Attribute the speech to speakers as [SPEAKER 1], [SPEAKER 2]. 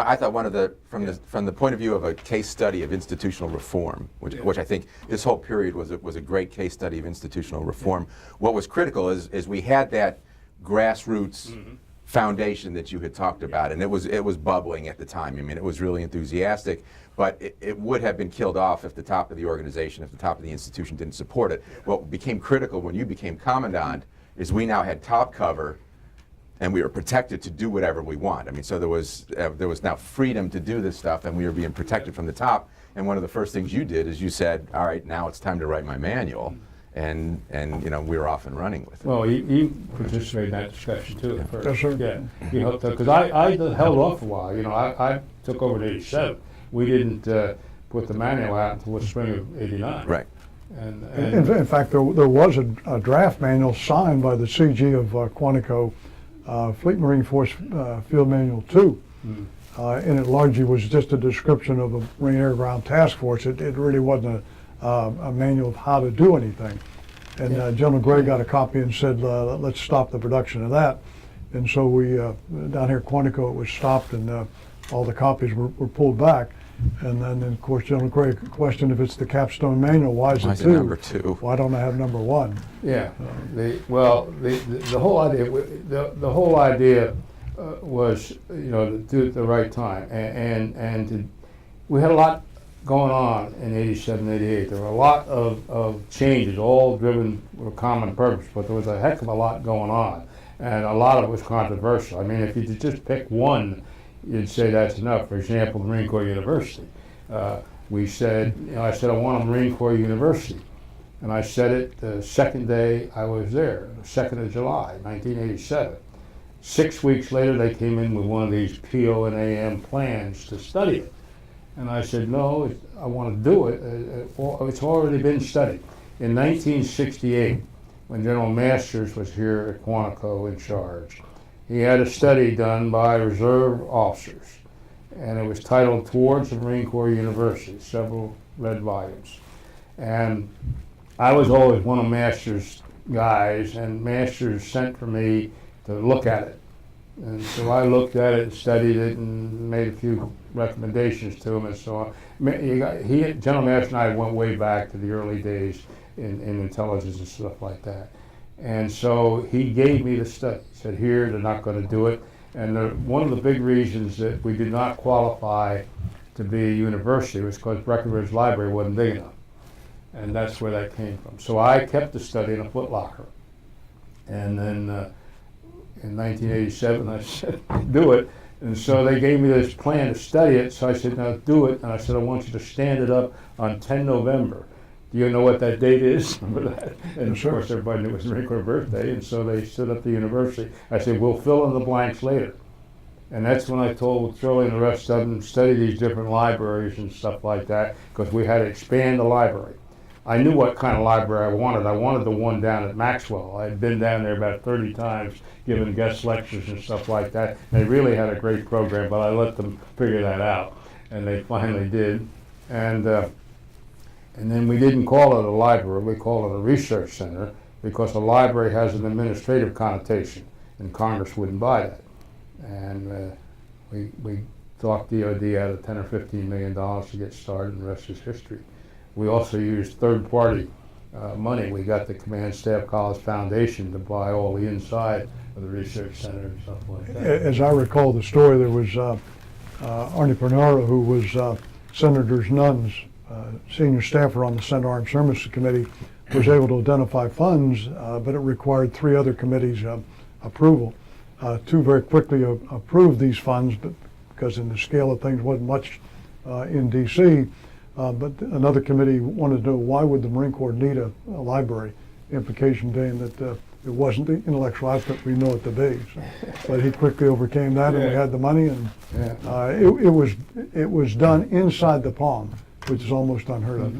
[SPEAKER 1] I thought one of the from the point of view of a case study of institutional reform, which I think this whole period was a great case study of institutional reform. What was critical is we had that grassroots foundation that you had talked about, and it was bubbling at the time. I mean, it was really enthusiastic, but it would have been killed off if the top of the organization, if the top of the institution didn't support it. What became critical when you became commandant is we now had top cover, and we were protected to do whatever we want. I mean, so there was now freedom to do this stuff, and we were being protected from the top. And one of the first things you did is you said, "All right, now it's time to write my manual," and you know, we were off and running with it.
[SPEAKER 2] Well, he participated in that discussion too at first.
[SPEAKER 3] Yes, sir.
[SPEAKER 2] Yeah, he helped because I held off a while. You know, I took over in '87. We didn't put the manual out until the spring of '89.
[SPEAKER 1] Right.
[SPEAKER 2] And
[SPEAKER 3] in fact, there was a draft manual signed by the CG of Quantico, Fleet Marine Force Field Manual 2, and it largely was just a description of a Marine Air Ground Task Force. It really wasn't a manual of how to do anything. And General Gray got a copy and said, let's stop the production of that. And so we, down here at Quantico, it was stopped, and all the copies were pulled back. And then, of course, General Gray questioned if it's the capstone manual, why is it
[SPEAKER 1] number 2?
[SPEAKER 3] Why don't I have number 1?
[SPEAKER 2] yeah, the whole idea the whole idea was, you know, to do it at the right time, and we had a lot going on in '87, '88. There were a lot of changes, all driven with a common purpose, but there was a heck of a lot going on, and a lot of it was controversial. I mean, if you just pick one, you'd say that's enough. For example, the Marine Corps University. We said, you know, I said I want a Marine Corps University, and I said it the second day I was there, the 2nd of July, 1987. 6 weeks later, they came in with one of these PO and AM plans to study it, and I said, no, I want to do it. It's already been studied. In 1968, when General Masters was here at Quantico in charge, he had a study done by reserve officers, and it was titled Towards the Marine Corps University, several red volumes. And I was always one of Masters' guys, and Masters sent for me to look at it. And so I looked at it, studied it, and made a few recommendations to him and so on. General Masters and I went way back to the early days in intelligence and stuff like that. And so he gave me the study. He said, here, they're not going to do it. And one of the big reasons that we did not qualify to be a university was because Breckenridge Library wasn't big enough. And that's where that came from. So I kept the study in a footlocker. And then in 1987, I said, do it. And so they gave me this plan to study it. So I said, now do it. And I said, I want you to stand it up on 10 November. Do you know what that date is? Remember that? And of course, everybody knew it was Marine Corps birthday, and so they stood up the university. I said, we'll fill in the blanks later. And that's when I told Shirley and the rest of them, study these different libraries and stuff like that, because we had to expand the library. I knew what kind of library I wanted. I wanted the one down at Maxwell. I had been down there about 30 times, giving guest lectures and stuff like that. They really had a great program, but I let them figure that out, and they finally did. And then we didn't call it a library, we called it a research center, because a library has an administrative connotation, and Congress wouldn't buy that. And we talked DOD out of $10 or $15 million to get started, and the rest is history. We also used third-party money. We got the Command Staff College Foundation to buy all the inside of the research center and stuff like that.
[SPEAKER 3] As I recall the story, there was Arnie Pernara, who was Senator Nunn's senior staffer on the Senate Armed Services Committee, was able to identify funds, but it required 3 other committees' approval. 2 very quickly approved these funds, but because in the scale of things wasn't much in D.C., but another committee wanted to know why would the Marine Corps need a library, implication being that it wasn't the intellectual output we know it to be. So, but he quickly overcame that, and we had the money, and it was done inside the palm, which is almost unheard of.